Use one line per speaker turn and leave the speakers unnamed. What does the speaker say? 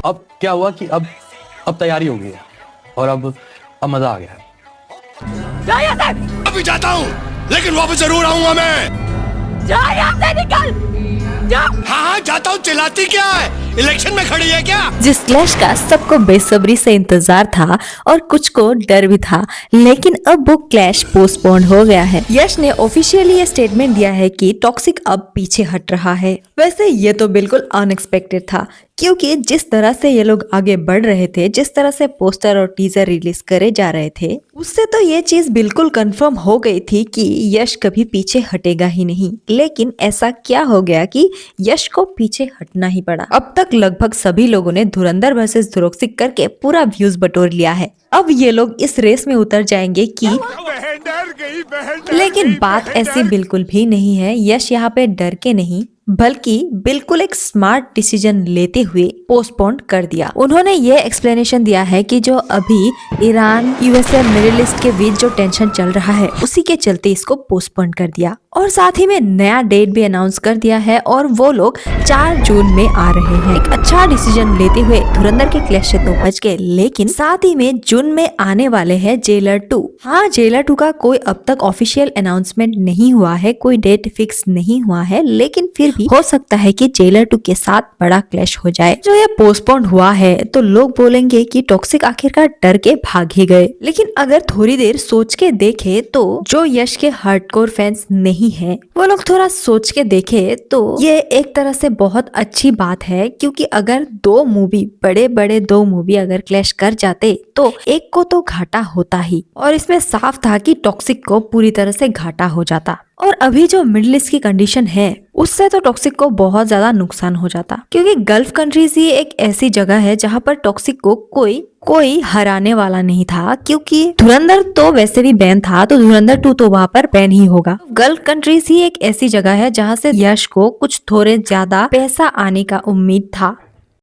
अब क्या हुआ कि अब तैयारी हो गई है और अब मजा आ गया है।
जा यहाँ से।
अभी जाता हूँ लेकिन वापस जरूर आऊंगा मैं।
जा यहाँ से, निकल जा।
हाँ जाता हूँ, चिल्लाती क्या है? इलेक्शन में खड़ी है क्या?
जिस क्लैश का सबको बेसब्री से इंतजार था और कुछ को डर भी था, लेकिन अब वो क्लैश पोस्टपोन हो गया है। यश ने ऑफिशियली ये स्टेटमेंट दिया है कि टॉक्सिक अब पीछे हट रहा है। वैसे ये तो बिल्कुल अनएक्सपेक्टेड था, क्योंकि जिस तरह से ये लोग आगे बढ़ रहे थे, जिस तरह से पोस्टर और टीजर रिलीज करे जा रहे थे, उससे तो ये चीज बिल्कुल कंफर्म हो गई थी कि यश कभी पीछे हटेगा ही नहीं। लेकिन ऐसा क्या हो गया कि यश को पीछे हटना ही पड़ा। अब तक लगभग सभी लोगों ने धुरंधर वर्सेस टॉक्सिक करके पूरा व्यूज बटोर लिया है। अब ये लोग इस रेस में उतर जाएंगे कि लेकिन बात ऐसी बिल्कुल भी नहीं है। यश यहाँ पे डर के नहीं बल्कि बिल्कुल एक स्मार्ट डिसीजन लेते हुए पोस्टपोन कर दिया। उन्होंने ये एक्सप्लेनेशन दिया है कि जो अभी ईरान, यूएसए, मिडिल ईस्ट के बीच जो टेंशन चल रहा है, उसी के चलते इसको पोस्टपोन कर दिया और साथ ही में नया डेट भी अनाउंस कर दिया है और वो लोग 4 जून में आ रहे हैं। एक अच्छा डिसीजन लेते हुए धुरंधर के क्लैश से तो बच गए, लेकिन साथ ही में जून में आने वाले हैं जेलर 2। हाँ, जेलर 2 का कोई अब तक ऑफिशियल अनाउंसमेंट नहीं हुआ है, कोई डेट फिक्स नहीं हुआ है, लेकिन फिर भी हो सकता है कि जेलर 2 के साथ बड़ा क्लैश हो जाए। जो ये पोस्टपोन हुआ है तो लोग बोलेंगे कि टॉक्सिक आखिरकार डर के भाग ही गए। लेकिन अगर थोड़ी देर सोच के देखे तो जो यश के हार्डकोर फैंस नहीं है, वो लोग थोड़ा सोच के देखे तो ये एक तरह से बहुत अच्छी बात है, क्योंकि अगर बड़े बड़े दो मूवी अगर क्लैश कर जाते तो एक को तो घाटा होता ही, और इसमें साफ था कि टॉक्सिक को पूरी तरह से घाटा हो जाता। और अभी जो मिडिल ईस्ट की कंडीशन है उससे तो टॉक्सिक को बहुत ज्यादा नुकसान हो जाता, क्योंकि गल्फ कंट्रीज ही एक ऐसी जगह है जहाँ पर टॉक्सिक को कोई हराने वाला नहीं था, क्योंकि धुरंधर तो वैसे भी बैन था, तो धुरंधर 2 तो वहाँ पर बैन ही होगा। गल्फ कंट्रीज ही एक ऐसी जगह है जहाँ से यश को कुछ थोड़े ज्यादा पैसा आने का उम्मीद था।